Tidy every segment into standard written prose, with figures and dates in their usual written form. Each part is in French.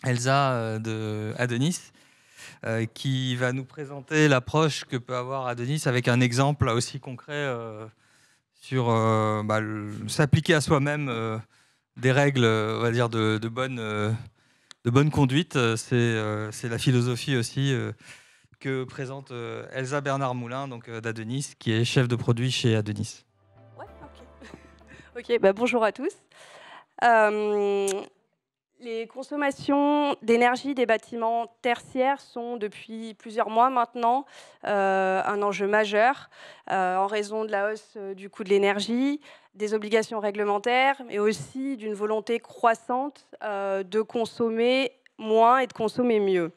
Elsa de Adonis, qui va nous présenter l'approche que peut avoir Adonis avec un exemple là aussi concret sur s'appliquer à soi-même des règles, on va dire, de bonne conduite. C'est la philosophie aussi que présente Elsa Bernard-Moulin, donc d'Adonis, qui est chef de produit chez Adonis. Ouais, ok. Ok, bonjour à tous. Les consommations d'énergie des bâtiments tertiaires sont depuis plusieurs mois maintenant un enjeu majeur en raison de la hausse du coût de l'énergie, des obligations réglementaires, mais aussi d'une volonté croissante de consommer moins et de consommer mieux.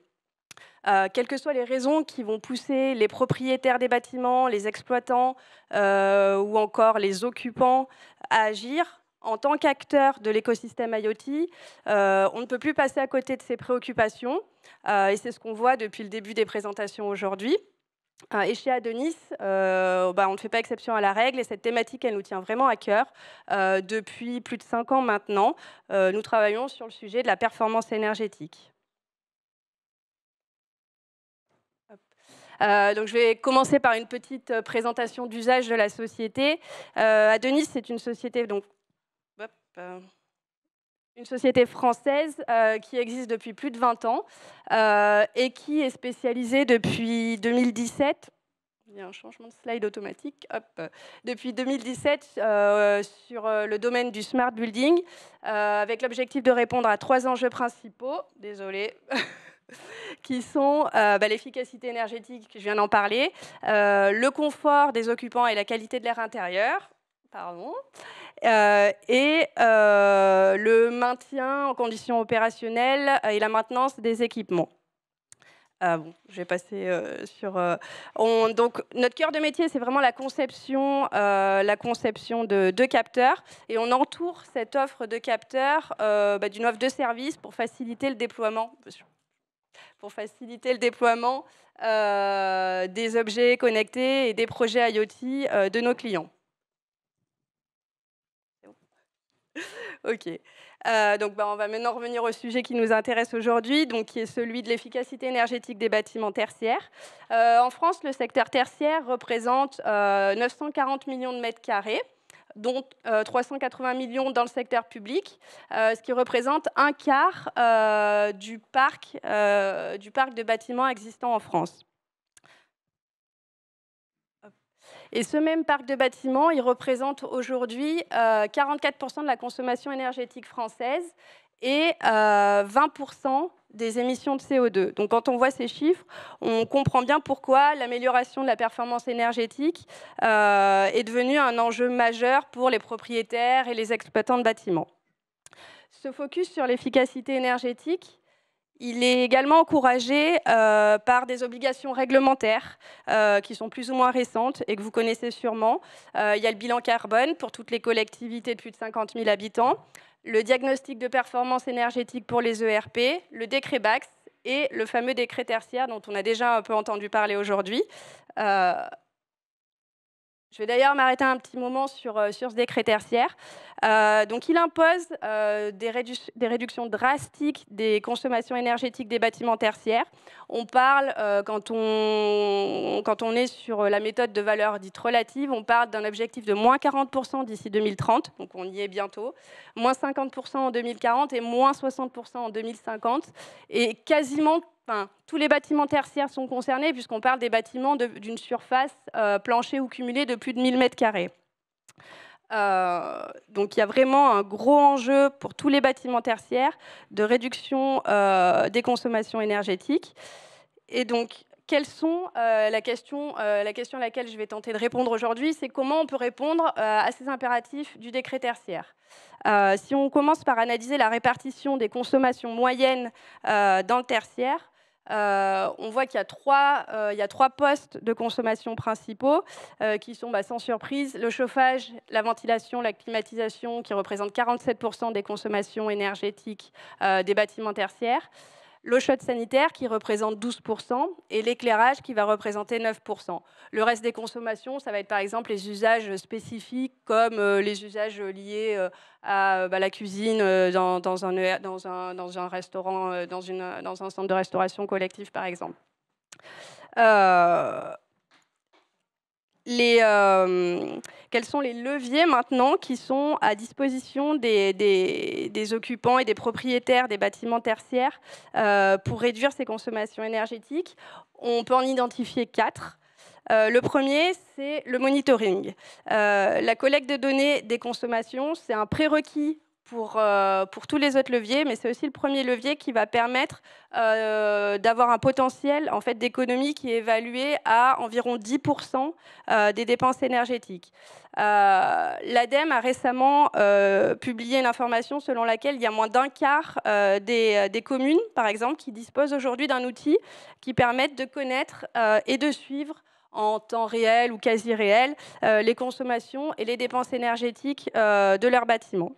Quelles que soient les raisons qui vont pousser les propriétaires des bâtiments, les exploitants ou encore les occupants à agir, en tant qu'acteur de l'écosystème IoT, on ne peut plus passer à côté de ces préoccupations. Et c'est ce qu'on voit depuis le début des présentations aujourd'hui. Et chez Adonis, on ne fait pas exception à la règle et cette thématique, elle nous tient vraiment à cœur. Depuis plus de 5 ans maintenant, nous travaillons sur le sujet de la performance énergétique. Donc je vais commencer par une petite présentation d'usage de la société. Adonis, c'est une société, une société française qui existe depuis plus de 20 ans et qui est spécialisée depuis 2017. Il y a un changement de slide automatique. Depuis 2017, sur le domaine du smart building, avec l'objectif de répondre à 3 enjeux principaux. Désolée. Qui sont l'efficacité énergétique, je viens d'en parler, le confort des occupants et la qualité de l'air intérieur, et le maintien en conditions opérationnelles et la maintenance des équipements. Je vais passer sur... donc, notre cœur de métier, c'est vraiment la conception de capteurs. Et on entoure cette offre de capteurs d'une offre de service pour faciliter le déploiement des objets connectés et des projets IoT de nos clients. Ok. On va maintenant revenir au sujet qui nous intéresse aujourd'hui, qui est celui de l'efficacité énergétique des bâtiments tertiaires. En France, le secteur tertiaire représente 940 millions de mètres carrés, dont 380 millions dans le secteur public, ce qui représente un quart du parc de bâtiments existants en France. Et ce même parc de bâtiments, il représente aujourd'hui 44% de la consommation énergétique française et 20% des émissions de CO2. Donc quand on voit ces chiffres, on comprend bien pourquoi l'amélioration de la performance énergétique est devenue un enjeu majeur pour les propriétaires et les exploitants de bâtiments. Ce focus sur l'efficacité énergétique, il est également encouragé par des obligations réglementaires qui sont plus ou moins récentes et que vous connaissez sûrement. Il y a le bilan carbone pour toutes les collectivités de plus de 50 000 habitants, le diagnostic de performance énergétique pour les ERP, le décret BACS et le fameux décret tertiaire dont on a déjà un peu entendu parler aujourd'hui. Je vais d'ailleurs m'arrêter un petit moment sur ce décret tertiaire. Donc, il impose des réductions drastiques des consommations énergétiques des bâtiments tertiaires. On parle, quand on est sur la méthode de valeur dite relative, on parle d'un objectif de moins 40% d'ici 2030, donc on y est bientôt, moins 50% en 2040 et moins 60% en 2050. Et quasiment... tous les bâtiments tertiaires sont concernés puisqu'on parle des bâtiments d'une surface plancher ou cumulée de plus de 1000 m². Donc il y a vraiment un gros enjeu pour tous les bâtiments tertiaires de réduction des consommations énergétiques. Et donc, quelles sont la question à laquelle je vais tenter de répondre aujourd'hui, c'est comment on peut répondre à ces impératifs du décret tertiaire. Si on commence par analyser la répartition des consommations moyennes dans le tertiaire, on voit qu'il y a trois postes de consommation principaux qui sont, sans surprise, le chauffage, la ventilation, la climatisation, qui représentent 47% des consommations énergétiques des bâtiments tertiaires. l'eau chaude sanitaire qui représente 12% et l'éclairage qui va représenter 9%. Le reste des consommations, ça va être par exemple les usages spécifiques comme les usages liés à la cuisine dans un restaurant, dans un centre de restauration collective par exemple. Quels sont les leviers maintenant qui sont à disposition des occupants et des propriétaires des bâtiments tertiaires pour réduire ces consommations énergétiques? On peut en identifier 4. Le premier, c'est le monitoring. La collecte de données des consommations, c'est un prérequis pour tous les autres leviers, mais c'est aussi le premier levier qui va permettre d'avoir un potentiel en fait, d'économie qui est évalué à environ 10% des dépenses énergétiques. L'ADEME a récemment publié une information selon laquelle il y a moins d'un quart des communes, par exemple, qui disposent aujourd'hui d'un outil qui permette de connaître et de suivre en temps réel ou quasi réel les consommations et les dépenses énergétiques de leurs bâtiments.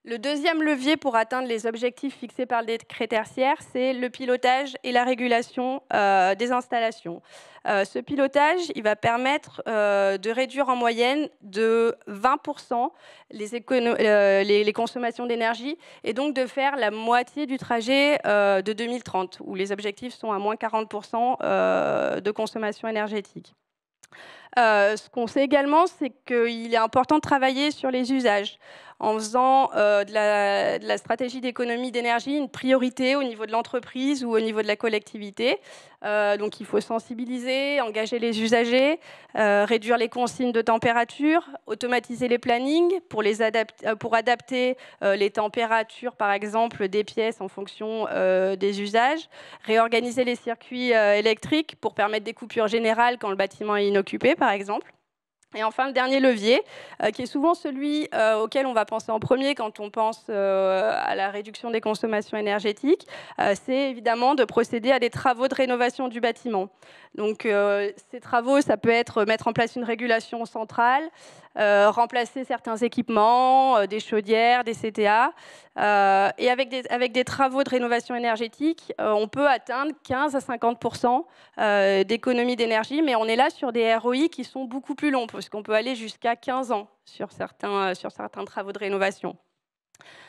Le deuxième levier pour atteindre les objectifs fixés par le décret tertiaire, c'est le pilotage et la régulation des installations. Ce pilotage, il va permettre de réduire en moyenne de 20% les consommations d'énergie et donc de faire la moitié du trajet de 2030, où les objectifs sont à moins 40% de consommation énergétique. Ce qu'on sait également, c'est qu'il est important de travailler sur les usages en faisant de la stratégie d'économie d'énergie une priorité au niveau de l'entreprise ou au niveau de la collectivité. Donc il faut sensibiliser, engager les usagers, réduire les consignes de température, automatiser les plannings pour adapter les températures, par exemple, des pièces en fonction des usages, réorganiser les circuits électriques pour permettre des coupures générales quand le bâtiment est inoccupé, par exemple. Et enfin, le dernier levier, qui est souvent celui auquel on va penser en premier quand on pense à la réduction des consommations énergétiques, c'est évidemment de procéder à des travaux de rénovation du bâtiment. Donc, ces travaux, ça peut être mettre en place une régulation centrale, remplacer certains équipements, des chaudières, des CTA. Et avec des travaux de rénovation énergétique, on peut atteindre 15 à 50% d'économie d'énergie, mais on est là sur des ROI qui sont beaucoup plus longs, parce qu'on peut aller jusqu'à 15 ans sur certains travaux de rénovation.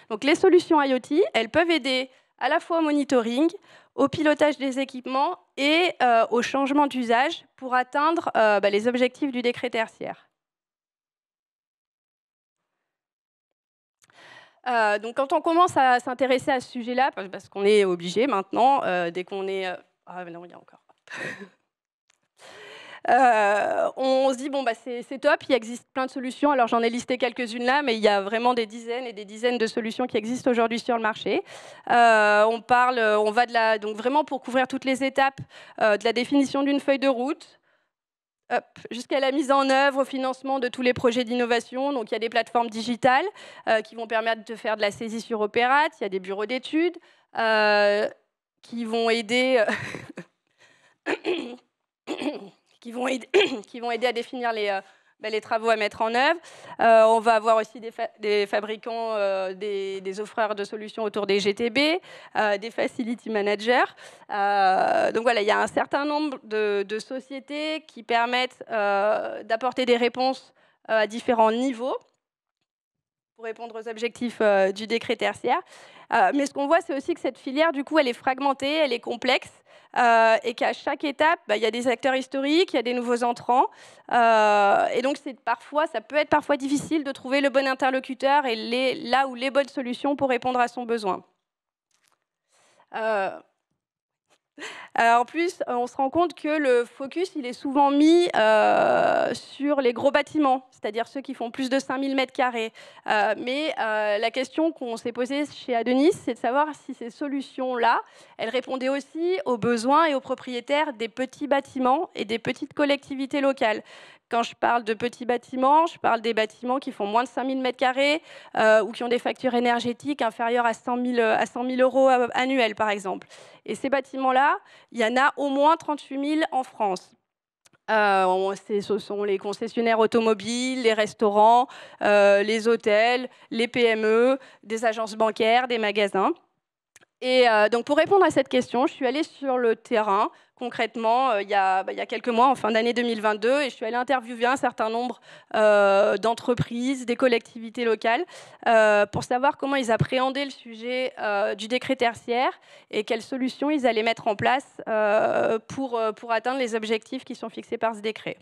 Donc les solutions IoT, elles peuvent aider à la fois au monitoring, au pilotage des équipements et au changement d'usage pour atteindre les objectifs du décret tertiaire. Donc quand on commence à s'intéresser à ce sujet-là, parce qu'on est obligé maintenant, dès qu'on est... Ah non, il y a encore... on se dit, bon, c'est top, il existe plein de solutions. Alors, j'en ai listé quelques-unes là, mais il y a vraiment des dizaines et des dizaines de solutions qui existent aujourd'hui sur le marché. Donc vraiment pour couvrir toutes les étapes de la définition d'une feuille de route, jusqu'à la mise en œuvre, au financement de tous les projets d'innovation. Donc, il y a des plateformes digitales qui vont permettre de faire de la saisie sur Opérate. Il y a des bureaux d'études qui vont aider... qui vont aider à définir les travaux à mettre en œuvre. On va avoir aussi des fabricants, des offreurs de solutions autour des GTB, des facility managers. Donc voilà, il y a un certain nombre de sociétés qui permettent d'apporter des réponses à différents niveaux pour répondre aux objectifs du décret tertiaire. Mais ce qu'on voit, c'est aussi que cette filière, du coup, elle est fragmentée, elle est complexe. Et qu'à chaque étape, il y a des acteurs historiques, il y a des nouveaux entrants. Et donc, ça peut être parfois difficile de trouver le bon interlocuteur et là où les bonnes solutions pour répondre à son besoin. En plus, on se rend compte que le focus, il est souvent mis sur les gros bâtiments, c'est-à-dire ceux qui font plus de 5000 m². Mais la question qu'on s'est posée chez Adonis, c'est de savoir si ces solutions-là, elles répondaient aussi aux besoins et aux propriétaires des petits bâtiments et des petites collectivités locales. Quand je parle de petits bâtiments, je parle des bâtiments qui font moins de 5000 m² ou qui ont des factures énergétiques inférieures à 100 000 € annuels, par exemple. Et ces bâtiments-là, il y en a au moins 38 000 en France. Ce sont les concessionnaires automobiles, les restaurants, les hôtels, les PME, des agences bancaires, des magasins. Et donc pour répondre à cette question, je suis allée sur le terrain, concrètement, il y a quelques mois, en fin d'année 2022, et je suis allée interviewer un certain nombre d'entreprises, des collectivités locales, pour savoir comment ils appréhendaient le sujet du décret tertiaire et quelles solutions ils allaient mettre en place pour atteindre les objectifs qui sont fixés par ce décret.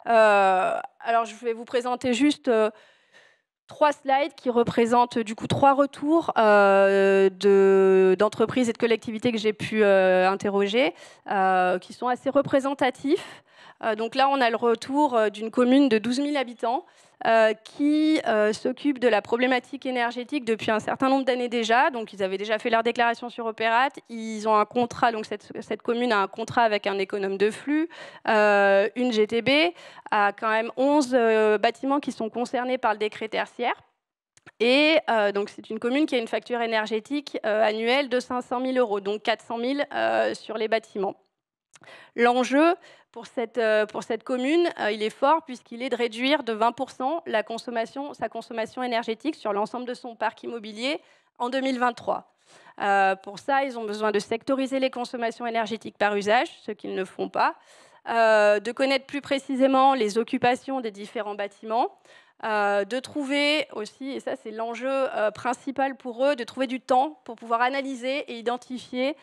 Alors je vais vous présenter juste 3 slides qui représentent du coup 3 retours d'entreprises et de collectivités que j'ai pu interroger, qui sont assez représentatifs. Donc là, on a le retour d'une commune de 12 000 habitants qui s'occupe de la problématique énergétique depuis un certain nombre d'années déjà. Donc ils avaient déjà fait leur déclaration sur Opérat. Ils ont un contrat, donc cette commune a un contrat avec un économe de flux, une GTB, a quand même 11 bâtiments qui sont concernés par le décret tertiaire. Et donc c'est une commune qui a une facture énergétique annuelle de 500 000 €, donc 400 000 sur les bâtiments. L'enjeu pour cette commune, il est fort puisqu'il est de réduire de 20% sa consommation énergétique sur l'ensemble de son parc immobilier en 2023. Pour ça, ils ont besoin de sectoriser les consommations énergétiques par usage, ce qu'ils ne font pas, de connaître plus précisément les occupations des différents bâtiments, de trouver aussi, et ça c'est l'enjeu principal pour eux, de trouver du temps pour pouvoir analyser et identifier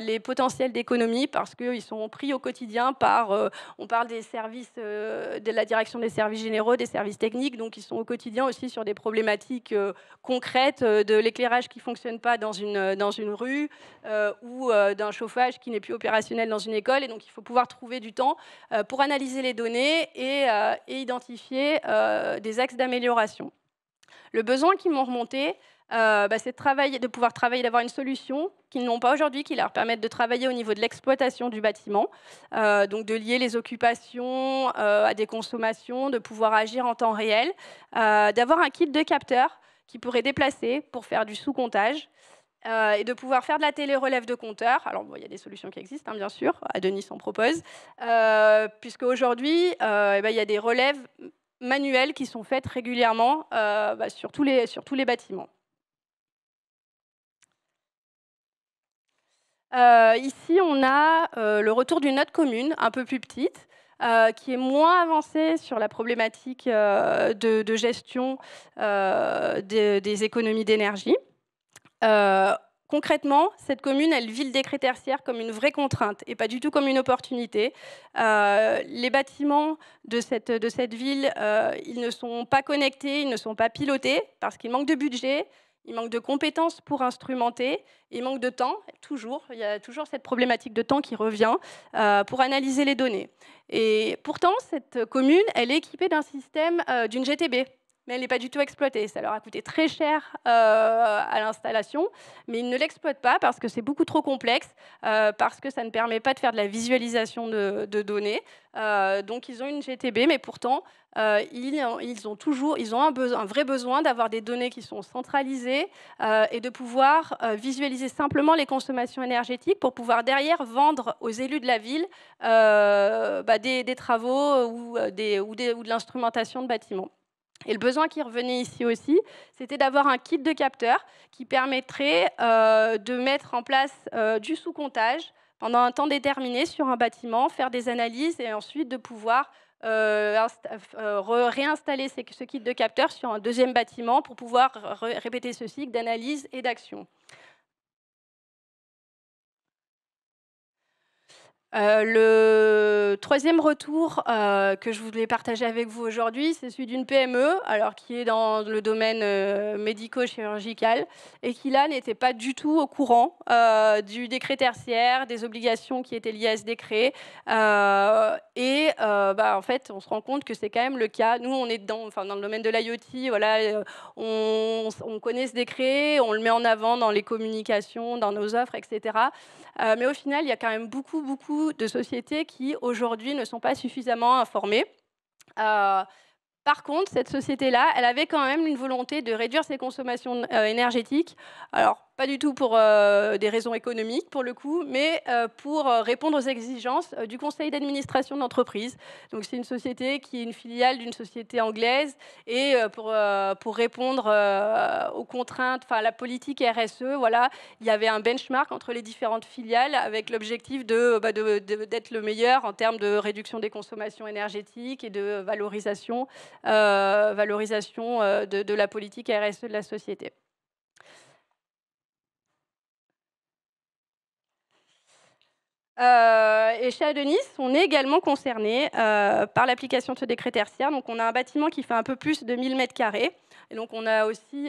les potentiels d'économie, parce qu'ils sont pris au quotidien par, on parle des services, de la direction des services généraux, des services techniques, donc ils sont au quotidien aussi sur des problématiques concrètes de l'éclairage qui ne fonctionne pas dans une rue ou d'un chauffage qui n'est plus opérationnel dans une école, et donc il faut pouvoir trouver du temps pour analyser les données et identifier des axes d'amélioration. Le besoin qu'ils m'ont remonté, c'est de pouvoir travailler, d'avoir une solution qu'ils n'ont pas aujourd'hui, qui leur permette de travailler au niveau de l'exploitation du bâtiment, donc de lier les occupations à des consommations, de pouvoir agir en temps réel, d'avoir un kit de capteurs qui pourrait déplacer pour faire du sous-comptage, et de pouvoir faire de la télé-relève de compteurs. Alors, il y a des solutions qui existent, bien sûr, Adonis en propose, puisque aujourd'hui, il y a des relèves manuelles qui sont faites régulièrement sur tous les bâtiments. Ici, on a le retour d'une autre commune, un peu plus petite, qui est moins avancée sur la problématique de gestion des économies d'énergie. Concrètement, cette commune, elle vit le décret tertiaire comme une vraie contrainte et pas du tout comme une opportunité. Les bâtiments de cette ville, ils ne sont pas connectés, ils ne sont pas pilotés parce qu'il manque de budget, il manque de compétences pour instrumenter, il manque de temps, toujours. Il y a toujours cette problématique de temps qui revient pour analyser les données. Et pourtant, cette commune, elle est équipée d'un système d'une GTB. Mais elle n'est pas du tout exploitée. Ça leur a coûté très cher à l'installation, mais ils ne l'exploitent pas parce que c'est beaucoup trop complexe, parce que ça ne permet pas de faire de la visualisation de données. Donc ils ont une GTB, mais pourtant ils ont un vrai besoin d'avoir des données qui sont centralisées et de pouvoir visualiser simplement les consommations énergétiques pour pouvoir derrière vendre aux élus de la ville des travaux ou de l'instrumentation de bâtiments. Et le besoin qui revenait ici aussi, c'était d'avoir un kit de capteurs qui permettrait de mettre en place du sous-comptage pendant un temps déterminé sur un bâtiment, faire des analyses et ensuite de pouvoir réinstaller ce kit de capteurs sur un deuxième bâtiment pour pouvoir répéter ce cycle d'analyse et d'action. Le troisième retour que je voulais partager avec vous aujourd'hui, c'est celui d'une PME, alors qui est dans le domaine médico-chirurgical et qui là n'était pas du tout au courant du décret tertiaire, des obligations qui étaient liées à ce décret. En fait, on se rend compte que c'est quand même le cas. Nous, on est dans le domaine de l'IoT, voilà, on connaît ce décret, on le met en avant dans les communications, dans nos offres, etc. Mais au final, il y a quand même beaucoup de sociétés qui, aujourd'hui, ne sont pas suffisamment informées. Par contre, cette société-là, elle avait quand même une volonté de réduire ses consommations énergétiques. Alors, pas du tout pour des raisons économiques, pour le coup, mais pour répondre aux exigences du conseil d'administration de l'entreprise. Donc, c'est une société qui est une filiale d'une société anglaise, et pour répondre aux contraintes, enfin, à la politique RSE, voilà, il y avait un benchmark entre les différentes filiales avec l'objectif d'être le meilleur en termes de réduction des consommations énergétiques et de valorisation de la politique RSE de la société. Et chez Adonis, on est également concerné par l'application de ce décret tertiaire. Donc, on a un bâtiment qui fait un peu plus de 1000 mètres carrés. Et donc, on a aussi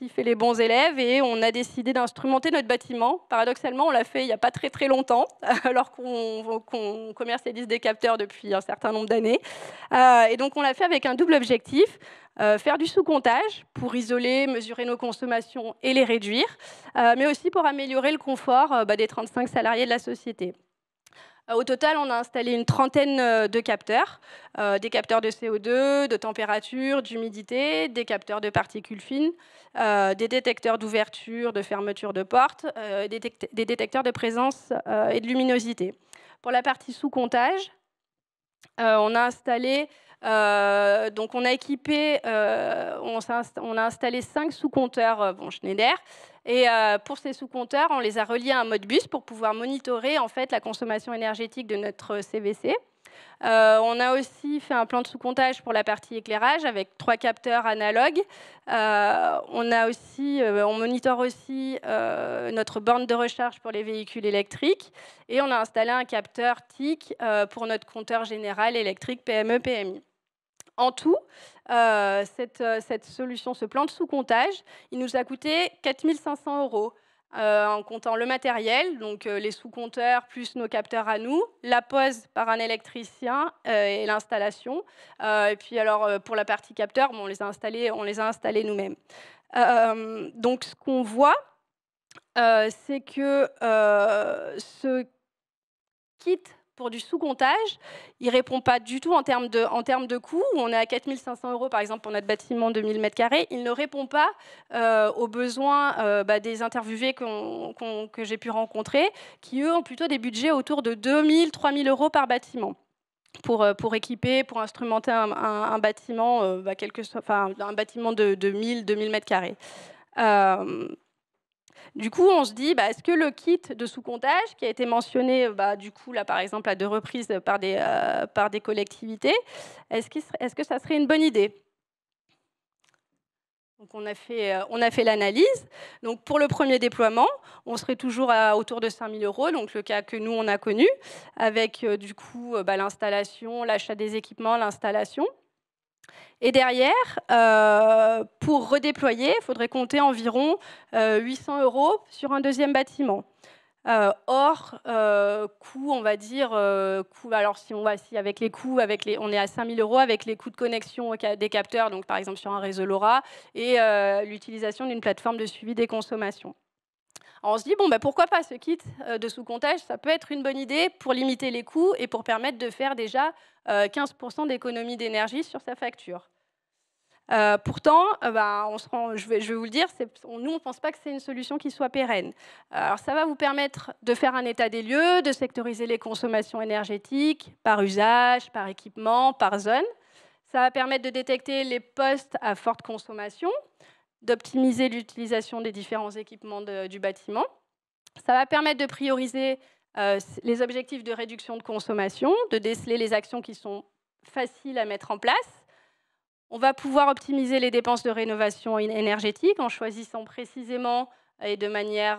fait les bons élèves et on a décidé d'instrumenter notre bâtiment. Paradoxalement, on l'a fait il n'y a pas très très longtemps, alors qu'on commercialise des capteurs depuis un certain nombre d'années. Et donc, on l'a fait avec un double objectif. Faire du sous-comptage pour isoler, mesurer nos consommations et les réduire, mais aussi pour améliorer le confort des 35 salariés de la société. Au total, on a installé une trentaine de capteurs, des capteurs de CO2, de température, d'humidité, des capteurs de particules fines, des détecteurs d'ouverture, de fermeture de portes, des détecteurs de présence et de luminosité. Pour la partie sous-comptage, on a installé, donc on a équipé, on a installé 5 sous-compteurs Schneider. Et pour ces sous-compteurs, on les a reliés à un Modbus pour pouvoir monitorer en fait la consommation énergétique de notre CVC. On a aussi fait un plan de sous-comptage pour la partie éclairage avec 3 capteurs analogues. On monitore aussi notre borne de recharge pour les véhicules électriques. Et on a installé un capteur TIC pour notre compteur général électrique PME-PMI. En tout, cette solution, ce plan de sous-comptage, il nous a coûté 4 500 €. En comptant le matériel, donc les sous-compteurs plus nos capteurs à nous, la pose par un électricien et l'installation. Et puis alors pour la partie capteurs, on les a installés nous-mêmes. Donc ce qu'on voit, c'est que ce kit pour du sous-comptage, il ne répond pas du tout en termes de coût. On est à 4 500 € par exemple pour notre bâtiment de 1000 mètres carrés. Il ne répond pas aux besoins des interviewés que j'ai pu rencontrer, qui eux ont plutôt des budgets autour de 2 000 – 3 000 € par bâtiment pour équiper, pour instrumenter un bâtiment, un bâtiment de 1000 – 2000 mètres carrés. Du coup, on se dit, est-ce que le kit de sous-comptage, qui a été mentionné, du coup, là, par exemple, à 2 reprises par des collectivités, est-ce que ça serait une bonne idée? Donc, on a fait l'analyse. Donc, pour le premier déploiement, on serait toujours autour de 5 000 €, donc le cas que nous, on a connu, avec, du coup, l'installation, l'achat des équipements, l'installation. Et derrière, pour redéployer, il faudrait compter environ 800 € sur un deuxième bâtiment. Hors coût, on va dire, alors si avec les coûts, on est à 5 000 € avec les coûts de connexion des capteurs, donc par exemple sur un réseau LoRa, et l'utilisation d'une plateforme de suivi des consommations. Alors on se dit, pourquoi pas ce kit de sous-comptage? Ça peut être une bonne idée pour limiter les coûts et pour permettre de faire déjà 15 % d'économie d'énergie sur sa facture. Pourtant, je vais vous le dire, nous, on ne pense pas que c'est une solution qui soit pérenne. Alors, ça va vous permettre de faire un état des lieux, de sectoriser les consommations énergétiques par usage, par équipement, par zone. Ça va permettre de détecter les postes à forte consommation, d'optimiser l'utilisation des différents équipements du bâtiment. Ça va permettre de prioriser les objectifs de réduction de consommation, de déceler les actions qui sont faciles à mettre en place. On va pouvoir optimiser les dépenses de rénovation énergétique en choisissant précisément et de manière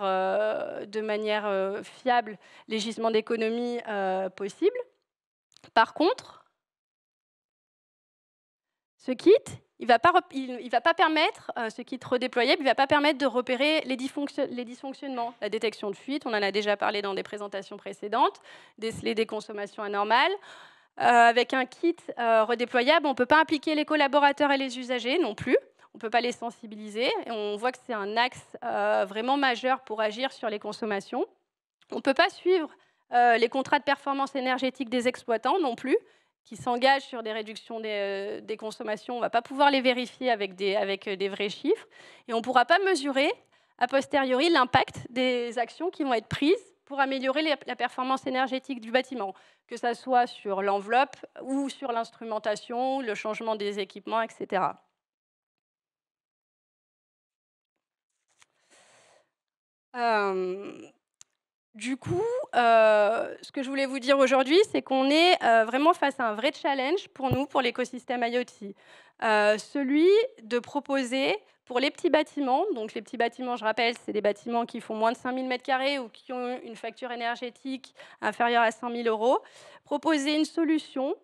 fiable les gisements d'économie possibles. Par contre, ce kit, il va pas permettre, ce kit redéployable, il ne va pas permettre de repérer les dysfonctionnements. La détection de fuite, on en a déjà parlé dans des présentations précédentes, déceler des consommations anormales. Avec un kit redéployable, on ne peut pas impliquer les collaborateurs et les usagers non plus. On ne peut pas les sensibiliser. Et on voit que c'est un axe vraiment majeur pour agir sur les consommations. On ne peut pas suivre les contrats de performance énergétique des exploitants non plus, qui s'engagent sur des réductions des consommations. On ne va pas pouvoir les vérifier avec des vrais chiffres. Et on ne pourra pas mesurer a posteriori l'impact des actions qui vont être prises pour améliorer la performance énergétique du bâtiment, que ce soit sur l'enveloppe ou sur l'instrumentation, le changement des équipements, etc. Du coup, ce que je voulais vous dire aujourd'hui, c'est qu'on est vraiment face à un vrai challenge pour nous, pour l'écosystème IoT. Celui de proposer pour les petits bâtiments, donc les petits bâtiments, je rappelle, c'est des bâtiments qui font moins de 5000 m² ou qui ont une facture énergétique inférieure à 100 000 €, proposer une solution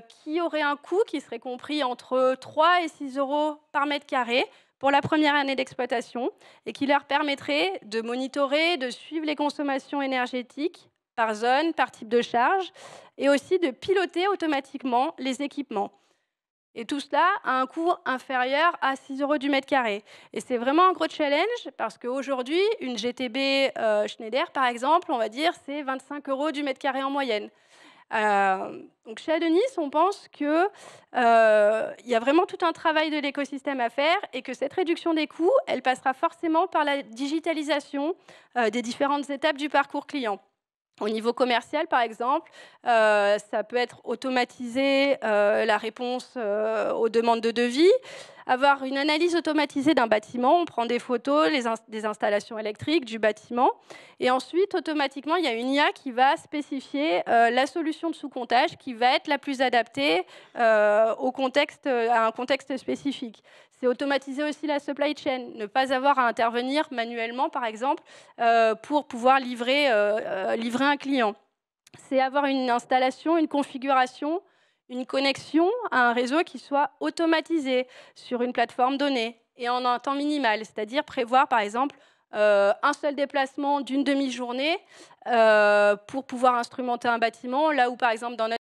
qui aurait un coût qui serait compris entre 3 et 6 € par mètre carré pour la première année d'exploitation et qui leur permettrait de monitorer, de suivre les consommations énergétiques par zone, par type de charge, et aussi de piloter automatiquement les équipements. Et tout cela a un coût inférieur à 6 € du mètre carré. Et c'est vraiment un gros challenge parce qu'aujourd'hui, une GTB Schneider, par exemple, on va dire, c'est 25 € du mètre carré en moyenne. Donc chez Adonis, on pense qu'il y a vraiment tout un travail de l'écosystème à faire et que cette réduction des coûts, elle passera forcément par la digitalisation des différentes étapes du parcours client. Au niveau commercial, par exemple, ça peut être automatiser la réponse aux demandes de devis, avoir une analyse automatisée d'un bâtiment, on prend des photos des installations électriques du bâtiment, et ensuite, automatiquement, il y a une IA qui va spécifier la solution de sous-comptage qui va être la plus adaptée au contexte, à un contexte spécifique. C'est automatiser aussi la supply chain, ne pas avoir à intervenir manuellement, par exemple, pour pouvoir livrer un client. C'est avoir une installation, une configuration, une connexion à un réseau qui soit automatisé sur une plateforme donnée et en un temps minimal, c'est-à-dire prévoir, par exemple, un seul déplacement d'une demi-journée pour pouvoir instrumenter un bâtiment, là où, par exemple, dans notre